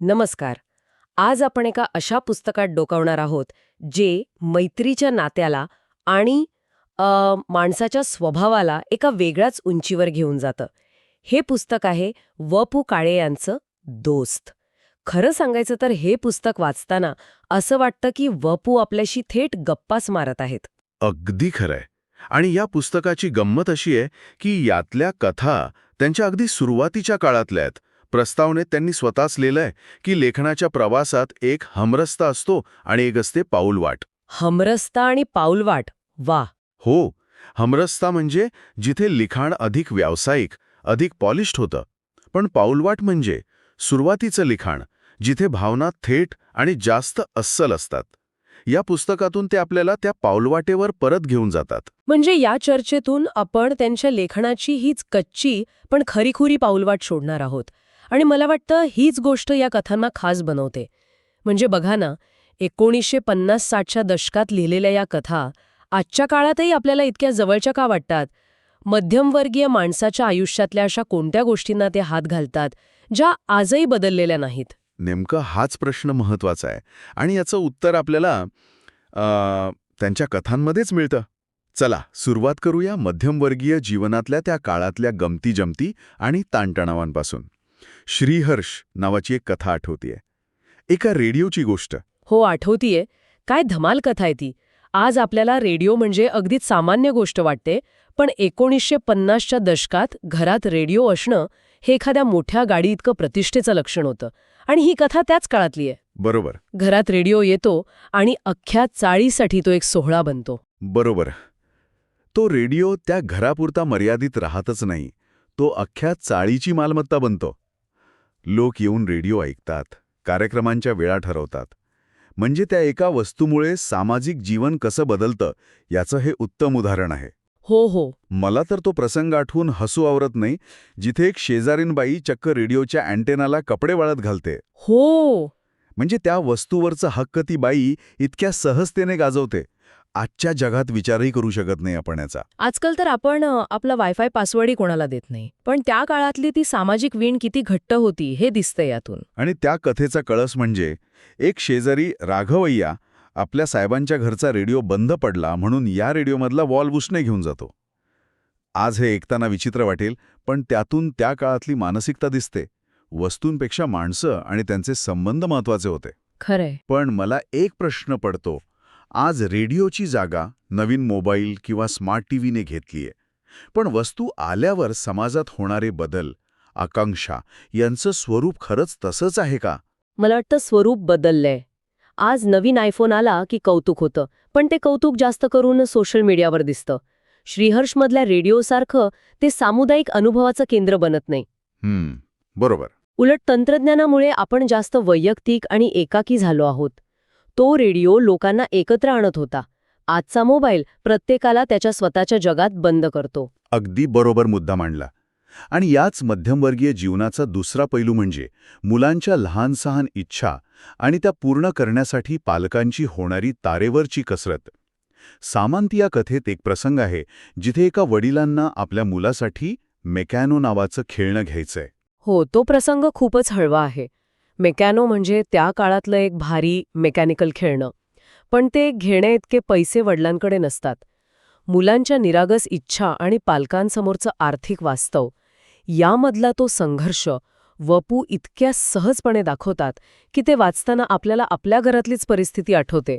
नमस्कार. आज आपण एका अशा पुस्तकात डोकावणार आहोत जे मैत्रीच्या नात्याला आणि माणसाच्या स्वभावाला एका वेगळ्याच उंचीवर घेऊन जातं. हे पुस्तक आहे व.पु. काळे यांचं दोस्त. खरं सांगायचं तर हे पुस्तक वाचताना असं वाटतं की व.पु. आपल्याशी थेट गप्पाच मारत आहेत. अगदी खरंय. आणि या पुस्तकाची गंमत अशी आहे की यातल्या कथा त्यांच्या अगदी सुरुवातीच्या काळातल्या आहेत. प्रस्तावनेत त्यांनी स्वतःच लिहिलंय की लेखनाच्या प्रवासात एक हमरस्ता असतो आणि एक असते पाऊलवाट. हमरस्ता आणि पाऊलवाट. वा. हो, हमरस्ता म्हणजे जिथे लिखाण अधिक व्यावसायिक, अधिक पॉलिश्ड होतं. पण पाऊलवाट म्हणजे सुरुवातीचं लिखाण, जिथे भावना थेट आणि जास्त अस्सल असतात. या पुस्तकातून ते आपल्याला त्या पाऊलवाटेवर परत घेऊन जातात. म्हणजे या चर्चेतून आपण त्यांच्या लेखनाची हीच कच्ची पण खरीखुरी पाऊलवाट शोधणार आहोत. आणि मला वाटतं हीच गोष्ट या कथांना खास बनवते. म्हणजे बघा ना, 1950-60च्या दशकात लिहिलेल्या या कथा आजच्या काळातही आपल्याला इतक्या जवळच्या का वाटतात? मध्यमवर्गीय माणसाच्या आयुष्यातल्या अशा कोणत्या गोष्टींना ते हात घालतात, ज्या आजही बदललेल्या नाहीत? नेमका हाच प्रश्न महत्वाचा आहे आणि याचं उत्तर आपल्याला त्यांच्या कथांमध्येच मिळतं. चला सुरुवात करूया मध्यमवर्गीय जीवनातल्या त्या काळातल्या गमती-जमती आणि ताणतणावांपासून. श्रीहर्ष नावाची एक कथा आठवतीये. एका रेडिओची गोष्ट. हो, आठवतीये. काय धमाल कथा आहे ती. आज आपल्याला रेडिओ म्हणजे अगदीच सामान्य गोष्ट वाटते, पण 1950च्या दशकात घरात रेडिओ असणं हे एखाद्या मोठ्या गाडी इतकं प्रतिष्ठेचं लक्षण होतं. आणि ही कथा त्याच काळातली आहे. बरोबर. घरात रेडिओ येतो आणि अख्ख्या चाळीसाठी तो एक सोहळा बनतो. बरोबर. तो रेडिओ त्या घरापुरता मर्यादित राहतच नाही, तो अख्ख्या चाळीची मालमत्ता बनतो. लोक येऊन रेडिओ ऐकतात, कार्यक्रमांच्या वेळा ठरवतात. म्हणजे त्या एका वस्तूमुळे सामाजिक जीवन कसं बदलतं याचं हे उत्तम उदाहरण आहे. हो हो. मला तर तो प्रसंग आठवून हसू आवरत नाही, जिथे एक शेजारीन बाई चक्क रेडिओच्या अँटेनाला कपडे वाळत घालते. हो. म्हणजे त्या वस्तूवरचा हक्क ती बाई इतक्या सहजतेने गाजवते. आजच्या जगात विचारही करू शकत नाही आपण याचा. आजकाल तर आपण आपला वायफाय पासवर्डही कोणाला देत नाही. पण त्या काळातली ती सामाजिक वीण किती घट्ट होती हे दिसतंय यातून. आणि त्या कथेचा कळस म्हणजे एक शेजारी राघवय्या आपल्या साहेबांच्या घरचा रेडिओ बंद पडला म्हणून या रेडिओमधला वॉल्व उसने घेऊन जातो. आज हे ऐकताना विचित्र वाटेल, पण त्यातून त्या काळातली मानसिकता दिसते. वस्तूंपेक्षा माणसं आणि त्यांचे संबंध महत्वाचे होते. खरंय. पण मला एक प्रश्न पडतो. आज रेडिओची जागा नवीन मोबाईल किंवा स्मार्ट टीव्हीने घेतलीये. पण वस्तू आल्यावर समाजात होणारे बदल, आकांक्षा यांचं स्वरूप खरंच तसंच आहे का? मला वाटतं स्वरूप बदललंय. आज नवीन आयफोन आला की कौतुक होतं, पण ते कौतुक जास्त करून सोशल मीडियावर दिसतं. श्रीहर्षमधल्या रेडिओसारखं ते सामुदायिक अनुभवाचं केंद्र बनत नाही. बरोबर. उलट तंत्रज्ञानामुळे आपण जास्त वैयक्तिक आणि एकाकी झालो आहोत. तो रेडिओ लोकांना एकत्र आणत होता. आजचा मोबाईल प्रत्येकाला त्याच्या स्वतःच्या जगात बंद करतो. अगदी बरोबर मुद्दा मांडला. आणि याच मध्यमवर्गीय जीवनाचा दुसरा पैलू म्हणजे मुलांच्या लहान-सहान इच्छा आणि त्या पूर्ण करण्यासाठी पालकांची होणारी तारेवरची कसरत. सामान्य या कथेत एक प्रसंग आहे जिथे एका वडिलांना आपल्या मुलासाठी मेकॅनो नावाचं खेळणं घ्यायचंय. हो, तो प्रसंग खूपच हळवा आहे. मेकॅनो म्हणजे त्या काळातलं एक भारी मेकॅनिकल खेळणं. पण ते घेण्याइतके पैसे वडिलांकडे नसतात. मुलांच्या निरागस इच्छा आणि पालकांसमोरचं आर्थिक वास्तव यामधला तो संघर्ष व.पु. इतक्या सहजपणे दाखवतात की ते वाचताना आपल्याला आपल्या घरातलीच परिस्थिती आठवते.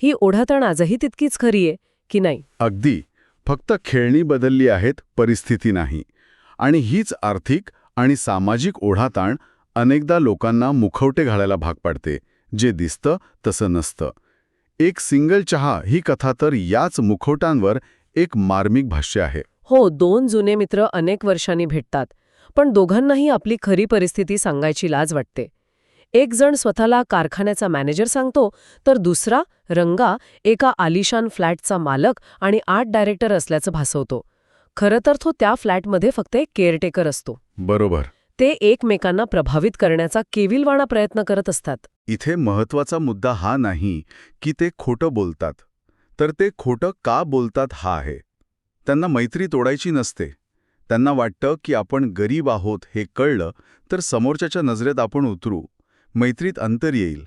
ही ओढाताण आजही तितकीच खरी आहे की नाही? अगदी. फक्त खेळणी बदलली आहेत, परिस्थिती नाही. आणि हीच आर्थिक आणि सामाजिक ओढाताण अनेकदा लोकांना मुखवटे घालायला भाग पाडते. जे दिसतं तसं नसतं. एक सिंगल चहा ही कथा तर याच मुखवटांवर एक मार्मिक भाष्य आहे. हो, 2 जुने मित्र अनेक वर्षांनी भेटतात, पण दोघांनाही आपली खरी परिस्थिती सांगायची लाज वाटते. एक जण स्वतःला कारखान्याचा मॅनेजर सांगतो, तर दुसरा रंगा एका आलिशान फ्लॅटचा मालक आणि आर्ट डायरेक्टर असल्याचं भासवतो. खरं तर तो त्या फ्लॅटमध्ये फक्त एक केअरटेकर असतो. बरोबर. ते एकमेकांना प्रभावित करण्याचा केविलवाणा प्रयत्न करत असतात. इथे महत्वाचा मुद्दा हा नाही की ते खोटं बोलतात, तर ते खोटं का बोलतात हा आहे. त्यांना मैत्री तोडायची नसते. त्यांना वाटतं की आपण गरीब आहोत हे कळलं तर समोरच्याच्या नजरेत आपण उतरू. मैत्रीत अंतर येईल.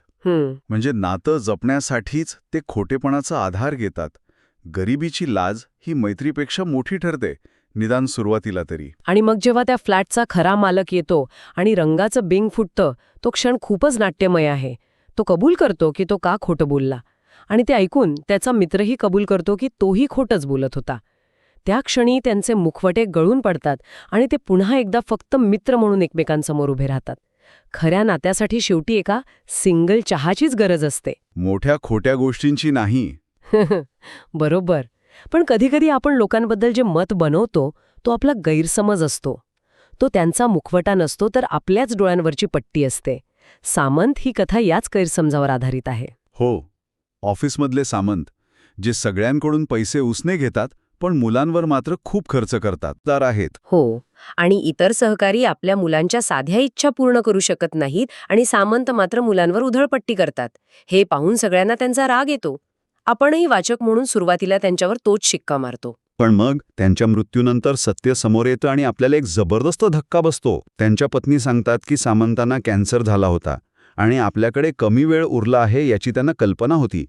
म्हणजे नातं जपण्यासाठीच ते खोटेपणाचा आधार घेतात. गरिबीची लाज ही मैत्रीपेक्षा मोठी ठरते, निदान सुरुवातीला तरी. आणि मग जेव्हा त्या फ्लॅटचा खरा मालक येतो आणि रंगाचं बिंग फुटतं, तो क्षण खूपच नाट्यमय आहे. तो कबूल करतो की तो का खोटं बोलला, आणि ते ऐकून त्याचा मित्रही कबूल करतो की तोही खोटंच बोलत होता. त्या क्षणी त्यांचे मुखवटे गळून पडतात आणि ते पुन्हा एकदा फक्त मित्र म्हणून एकमेकांसमोर उभे राहतात. खऱ्या नात्यासाठी शेवटी एका सिंगल चहाचीच गरज असते. मोठ्या खोट्या गोष्टींची नाही. बरोबर. पण कधीकधी आपण लोकांबद्दल जे मत बनवतो तो आपला गैरसमज असतो. तो त्यांचा मुखवटा नसतो, तर आपल्याच डोळ्यांवरची पट्टी असते. सामंत ही कथा याच गैरसमजावर आधारित आहे. हो, ऑफिसमधले सामंत जे सगळ्यांकडून पैसे उसने घेतात पण मुलांवर मात्र खूप खर्च करतात दार आहेत. हो, आणि इतर सहकारी आपल्या मुलांच्या साध्या इच्छा पूर्ण करू शकत नाहीत आणि सामंत मात्र मुलांवर उधळपट्टी करतात. हे पाहून सगळ्यांना त्यांचा राग येतो. आपणही वाचक म्हणून सुरुवातीला त्यांच्यावर तोच शिक्का मारतो. पण मग त्यांच्या मृत्यूनंतर सत्य समोर येतं आणि आपल्याला एक जबरदस्त धक्का बसतो. त्यांच्या पत्नी सांगतात की सामंतांना कॅन्सर झाला होता आणि आपल्याकडे कमी वेळ उरला आहे याची त्यांना कल्पना होती.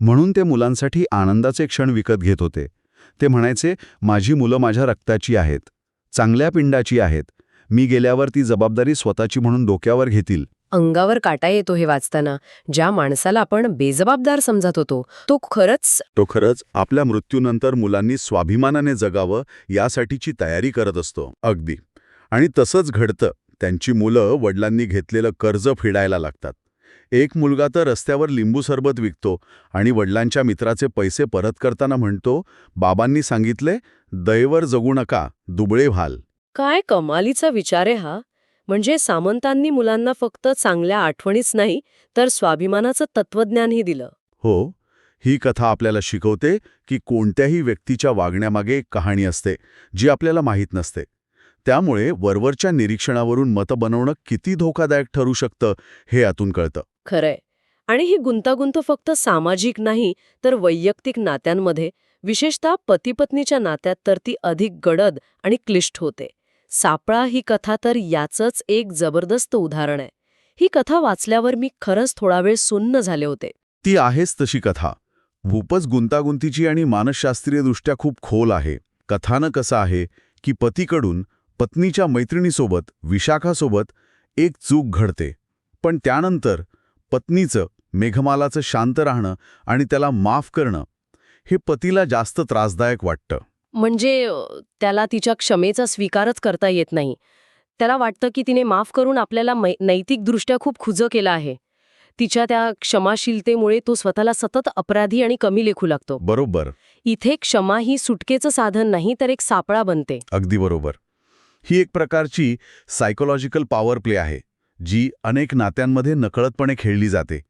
म्हणून ते मुलांसाठी आनंदाचे क्षण विकत घेत होते. ते म्हणायचे, माझी मुलं माझ्या रक्ताची आहेत, चांगल्या पिंडाची आहेत. मी गेल्यावर ती जबाबदारी स्वतःची म्हणून डोक्यावर घेतील. अंगावर काटा येतो हे वाचताना. ज्या माणसाला आपण बेजबाबदार समजत होतो तो खरंच आपल्या मृत्यूनंतर मुलांनी स्वाभिमानाने जगावं यासाठीची तयारी करत असतो. अगदी. आणि तसंच घडतं. त्यांची मुलं वडिलांनी घेतलेलं कर्ज फेडायला लागतात. एक मुलगा तर रस्त्यावर लिंबू सरबत विकतो आणि वडिलांच्या मित्राचे पैसे परत करताना म्हणतो, बाबांनी सांगितले, दयेवर जगू नका, दुबळे व्हाल. काय कमालीचा विचार आहे हा. म्हणजे सामंतांनी मुलांना फक्त चांगल्या आठवणीच नाही, तर स्वाभिमानाचं तत्वज्ञानही दिलं. हो, ही कथा आपल्याला शिकवते की कोणत्याही व्यक्तीच्या वागण्यामागे एक कहाणी असते जी आपल्याला माहीत नसते. त्यामुळे वरवरच्या निरीक्षणावरून मतं बनवणं किती धोकादायक ठरू शकतं हे यातून कळतं. खरंय. आणि ही गुंतागुंत फक्त सामाजिक नाही, तर वैयक्तिक नात्यांमध्ये, विशेषतः पती-पत्नीच्या नात्यात तर ती अधिक गडद आणि क्लिष्ट होते. सापळा ही कथा तर याचंच एक जबरदस्त उदाहरण आहे. ही कथा वाचल्यावर मी खरंच थोडा वेळ सुन्न झाले होते. ती आहेच तशी कथा. खूपच गुंतागुंतीची आणि मानसशास्त्रीयदृष्ट्या खूप खोल आहे. कथानक कसं आहे की पतीकडून पत्नीच्या मैत्रिणीसोबत, विशाखासोबत एक चूक घडते. पण त्यानंतर पत्नीचं, मेघमालाचं शांत राहणं आणि त्याला माफ करणं हे पतीला जास्त त्रासदायक वाटतं. म्हणजे त्याला तिच्या क्षमेचा स्वीकारच करता येत नाही. त्याला वाटतं की तिने माफ करून आपल्याला नैतिकदृष्ट्या खूप खुजं केलं आहे. तिच्या त्या क्षमाशीलतेमुळे तो स्वतःला सतत अपराधी आणि कमी लेखू लागतो. बरोबर. इथे क्षमा ही सुटकेचं साधन नाही, तर एक सापळा बनते. अगदी बरोबर. ही एक प्रकारची सायकोलॉजिकल पॉवर प्ले आहे, जी अनेक नात्यांमध्ये नकळतपणे खेळली जाते.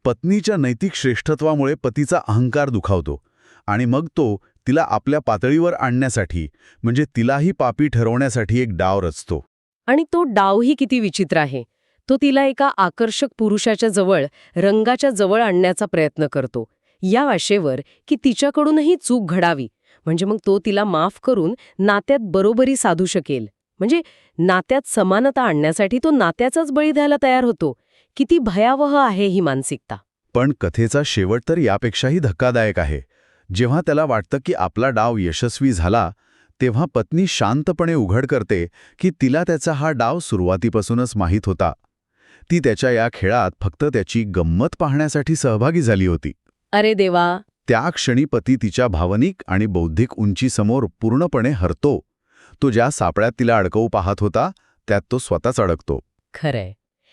पत्नीच्या नैतिक श्रेष्ठत्वामुळे पतीचा अहंकार दुखावतो आणि मग तो तिला आपल्या पातळीवर आणण्यासाठी, म्हणजे तिलाही पापी ठरवण्यासाठी एक डाव रचतो. आणि तो डावही किती विचित्र आहे. तो तिला एका आकर्षक पुरुषाच्या जवळ, रंगाच्या जवळ आणण्याचा प्रयत्न करतो, या आशेवर की तिच्याकडूनही चूक घडावी. म्हणजे मग तो तिला माफ करून नात्यात बरोबरी साधू शकेल. म्हणजे नात्यात समानता आणण्यासाठी तो नात्याचाच बळी द्यायला तयार होतो. किती भयावह आहे ही मानसिकता. पण कथेचा शेवट तर यापेक्षाही धक्कादायक आहे. जेव्हा त्याला वाटतं की आपला डाव यशस्वी झाला, तेव्हा पत्नी शांतपणे उघड करते की तिला त्याचा हा डाव सुरुवातीपासूनच माहीत होता. ती त्याच्या या खेळात फक्त त्याची गंमत पाहण्यासाठी सहभागी झाली होती. अरे देवा. त्या क्षणी पती तिच्या भावनिक आणि बौद्धिक उंचीसमोर पूर्णपणे हरतो. तो ज्या सापळ्यात तिला अडकवू पाहत होता, त्यात तो स्वतःच अडकतो. खरंय.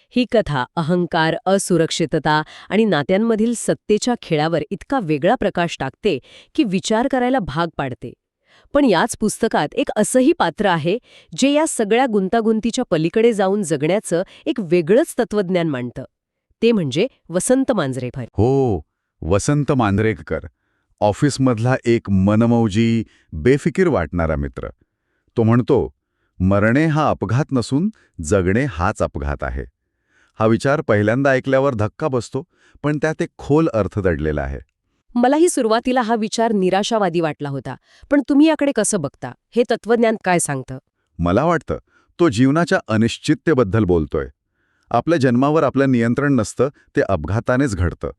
ही कथा अहंकार, असुरक्षितता आणि नात्यांमधील सत्तेच्या खेळावर इतका वेगळा प्रकाश टाकते की विचार करायला भाग पाडते. पण याच पुस्तकात एक असंही पात्र आहे जे या सगळ्या गुंतागुंतीच्या पलीकडे जाऊन जगण्याचं एक वेगळंच तत्वज्ञान मांडतं. ते म्हणजे वसंत मांजरेकर. हो, वसंत मांजरेकर. ऑफिसमधला एक मनमौजी, बेफिकीर वाटणारा मित्र. तो म्हणतो, मरणे हा अपघात नसून जगणे हाच अपघात आहे. हा विचार पहिल्यांदा ऐकल्यावर धक्का बसतो, पण त्यात एक खोल अर्थ दडलेला आहे. मलाही सुरुवातीला हा विचार निराशावादी वाटला होता. पण तुम्ही याकडे कसं बघता? हे तत्वज्ञान काय सांगतं? मला वाटतं तो जीवनाच्या अनिश्चिततेबद्दल बोलतोय. आपल्या जन्मावर आपलं नियंत्रण नसतं, ते अपघातानेच घडतं.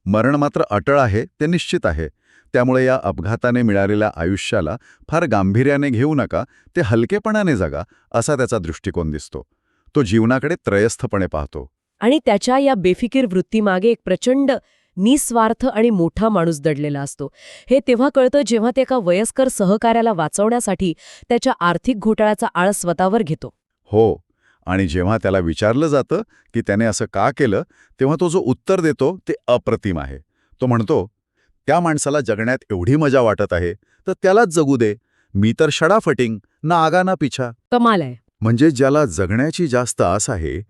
मरण मात्र अटळ आहे, ते निश्चित आहे. त्यामुळे या अपघाताने मिळालेल्या आयुष्याला फार गांभीर्याने घेऊ नका, ते हलकेपणाने जगा, असा त्याचा दृष्टिकोन दिसतो. तो जीवनाकडे त्रयस्थपणे पाहतो. आणि त्याच्या या बेफिकीर वृत्तीमागे एक प्रचंड निस्वार्थ आणि मोठा माणूस दडलेला असतो. हे तेव्हा कळतं जेव्हा ते एका वयस्कर सहकार्याला वाचवण्यासाठी त्याच्या आर्थिक घोटाळ्याचा आळ स्वतःवर घेतो. हो, आणि जेव्हा त्याला विचारलं जातं की त्याने असं का केलं, तेव्हा तो जो उत्तर देतो ते अप्रतिम आहे. तो म्हणतो, त्या माणसाला जगण्यात एवढी मजा वाटत आहे तर त्यालाच जगू दे. मी तर शडाफटिंग, ना आगा ना पिछा. कमाल आहे. म्हणजे ज्याला जगण्याची जास्त आस आहे,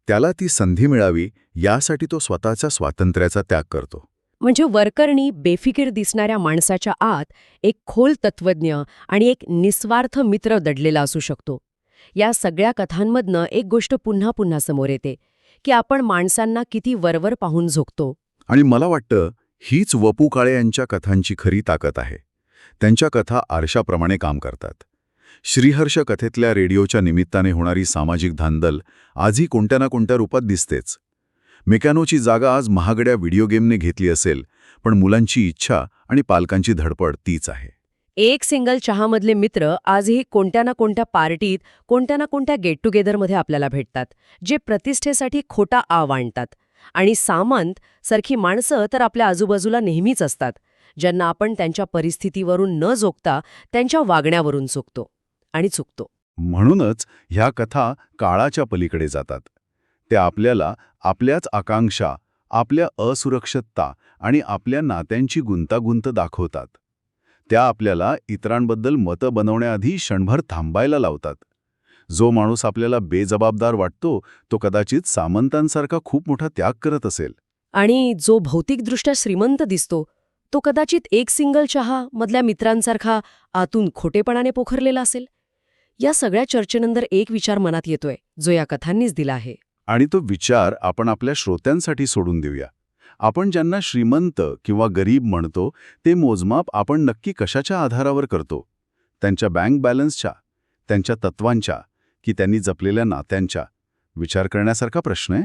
त्याला ती संधी मिळावी यासाठी तो स्वतःच्या स्वातंत्र्याचा त्याग करतो. म्हणजे वरकरणी बेफिकीर दिसणाऱ्या माणसाच्या आत एक खोल तत्वज्ञ आणि एक निस्वार्थ मित्र दडलेला असू शकतो. या सगळ्या कथांमधनं एक गोष्ट पुन्हा पुन्हा समोर येते की आपण माणसांना किती वरवर पाहून झोकतो. आणि मला वाटतं हीच वपू काळे यांच्या कथांची खरी ताकद आहे. त्यांच्या कथा आरशाप्रमाणे काम करतात. श्रीहर्ष कथेतल्या रेडिओच्या निमित्ताने होणारी सामाजिक धांदल आजही कोणत्या ना कोणत्या रूपात दिसतेच. मेकॅनोची जागा आज महागड्या व्हिडिओ गेमने घेतली असेल, पण मुलांची इच्छा आणि पालकांची धडपड तीच आहे. एक सिंगल चहामधले मित्र आजही कोणत्या ना कोणत्या पार्टीत, कोणत्या ना कोणत्या गेट टुगेदरमध्ये आपल्याला भेटतात, जे प्रतिष्ठेसाठी खोटा आव आणतात. आणि सामंत सारखी माणसं तर आपल्या आजूबाजूला नेहमीच असतात, ज्यांना आपण त्यांच्या परिस्थितीवरून न जोगता त्यांच्या वागण्यावरून चुकतो आणि चुकतो. म्हणूनच ह्या कथा काळाच्या पलीकडे जातात. त्या आपल्याला आपल्याच आकांक्षा, आपल्या असुरक्षितता आणि आपल्या नात्यांची गुंतागुंत दाखवतात. त्या आपल्याला इतरांबद्दल मतं बनवण्याआधी क्षणभर थांबायला लावतात. जो माणूस आपल्याला बेजबाबदार वाटतो तो कदाचित सामंतांसारखा खूप मोठा त्याग करत असेल. आणि जो भौतिकदृष्ट्या श्रीमंत दिसतो तो कदाचित एक सिंगल चहा मधल्या मित्रांसारखा आतून खोटेपणाने पोखरलेला असेल. या सगळ्या चर्चेनंतर एक विचार मनात येतोय, जो या कथांनीच दिला आहे. आणि तो विचार आपण आपल्या श्रोत्यांसाठी सोडून देऊया. आपण ज्यांना श्रीमंत किंवा गरीब म्हणतो ते मोजमाप आपण नक्की कशाच्या आधारावर करतो? त्यांच्या बँक बॅलन्सच्या, त्यांच्या तत्वांच्या, की त्यांनी जपलेल्या नात्यांच्या? विचार करण्यासारखा प्रश्न आहे.